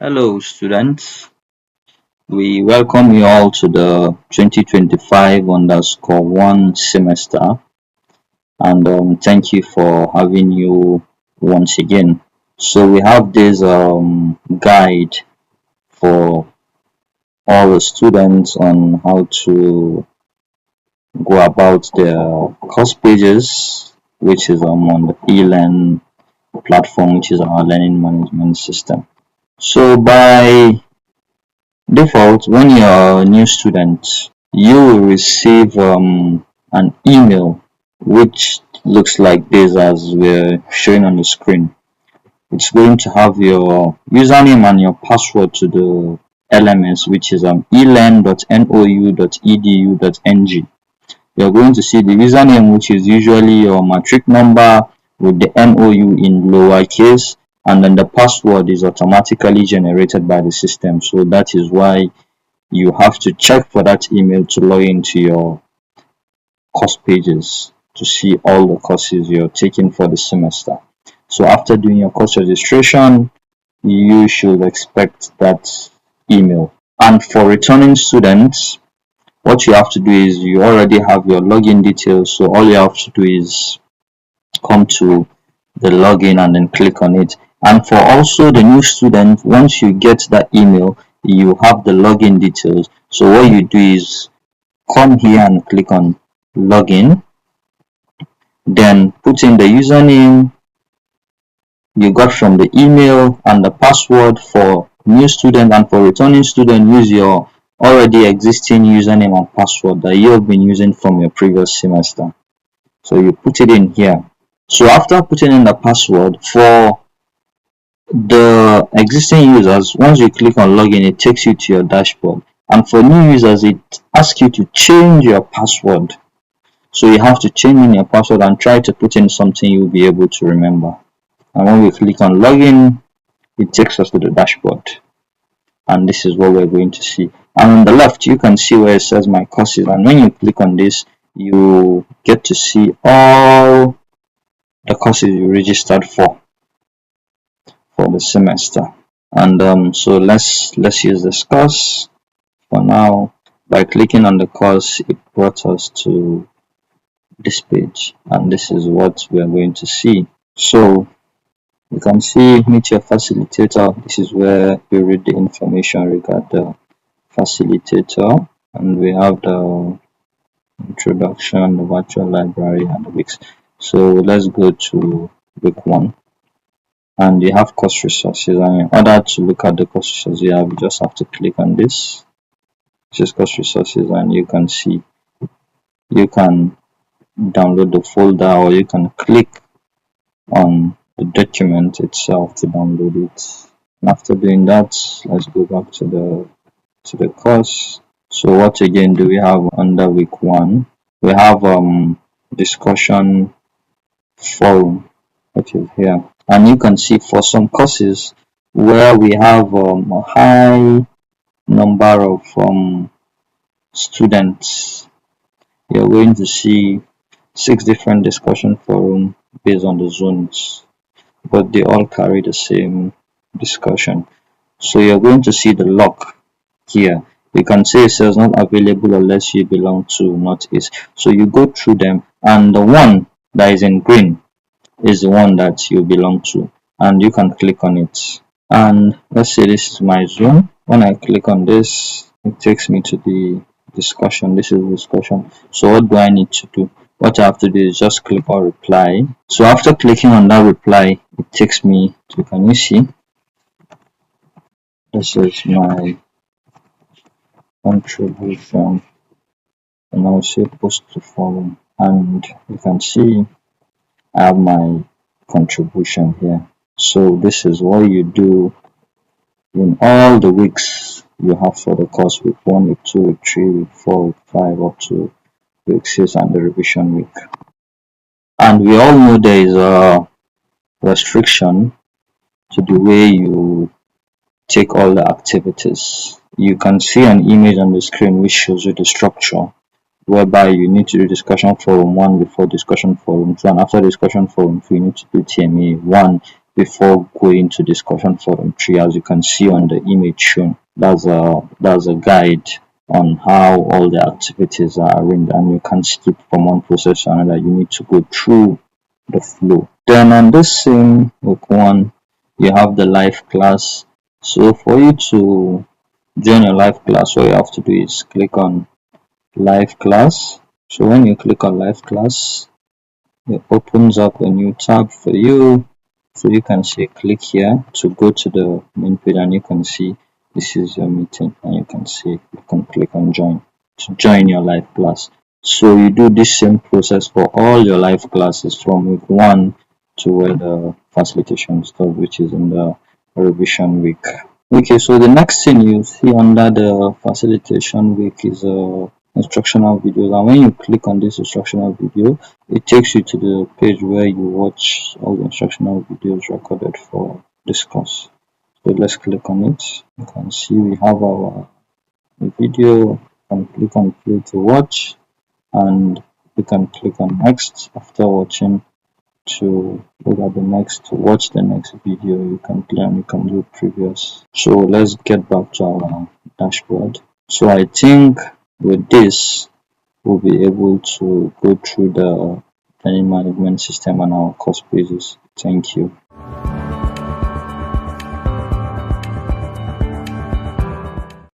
Hello, students. We welcome you all to the 2025_1 semester, and thank you for having you once again. So we have this guide for all the students on how to go about their course pages, which is on the eLearn platform, which is our learning management system. So by default, when you're a new student, you will receive an email which looks like this as we're showing on the screen. It's going to have your username and your password to the LMS, which is elearn.nou.edu.ng. You're going to see the username, which is usually your matric number with the NOU in lowercase, and then the password is automatically generated by the system. So that is why you have to check for that email to log into your course pages to see all the courses you're taking for the semester. So after doing your course registration, you should expect that email. And for returning students, what you have to do is you already have your login details, so all you have to do is come to the login and then click on it. And for also the new student, once you get that email, you have the login details. So what you do is come here and click on login, then put in the username you got from the email and the password for new student, and for returning student, use your already existing username and password that you have been using from your previous semester. So you put it in here. So after putting in the password, for the existing users, once you click on login, it takes you to your dashboard, and for new users, it asks you to change your password. So you have to change in your password and try to put in something you'll be able to remember. And when we click on login, it takes us to the dashboard, and this is what we're going to see. And on the left, you can see where it says my courses, and when you click on this, you get to see all the courses you registered for the semester. And so let's use this course for now. By clicking on the course, it brought us to this page, and this is what we are going to see. So you can see meet your facilitator. This is where you read the information regarding the facilitator, and we have the introduction, the virtual library, and the weeks. So let's go to week 1, and you have course resources, and in order to look at the course resources you just have to click on this. This is course resources, and you can see you can download the folder, or you can click on the document itself to download it. And after doing that, let's go back to the course. So what again do we have under week 1? We have discussion forum, which is here, and you can see for some courses where we have a high number of students, you're going to see 6 different discussion forum based on the zones, but they all carry the same discussion. So you're going to see the lock here. You can say it says not available unless you belong to Northeast. So you go through them, and the one that is in green is the one that you belong to, and you can click on it. And let's say this is my zone. When I click on this, it takes me to the discussion. This is the discussion. So what do I need to do? What I have to do is just click on reply. So after clicking on that reply, it takes me to, can you see, this is my contribution, and I'll say post to forum, and you can see I have my contribution here. So this is what you do in all the weeks you have for the course: week 1, week 2, week 3, week 4, week 5, up to week 6, and the revision week. And we all know there is a restriction to the way you take all the activities. You can see an image on the screen which shows you the structure, whereby you need to do discussion forum 1 before discussion forum 2, and after discussion forum 2 you need to do TMA 1 before going to discussion forum 3. As you can see on the image shown, that's a guide on how all the activities are arranged, and you can skip from one process to another. You need to go through the flow. Then on this same week 1, you have the live class. So for you to join a live class, all you have to do is click on live class. So when you click on live class, it opens up a new tab for you. So you can say click here to go to the main page, and you can see this is your meeting, and you can see you can click on join to join your live class. So you do this same process for all your live classes from week 1 to where the facilitation starts, which is in the revision week. Okay, so the next thing you see under the facilitation week is instructional videos, and when you click on this instructional video, it takes you to the page where you watch all the instructional videos recorded for this course. So let's click on it. You can see we have our video. You can click on play to watch, and you can click on next after watching to look at the next, to watch the next video. You can play and you can do previous. So let's get back to our dashboard. So I think with this we'll be able to go through the learning management system and our course pages. Thank you.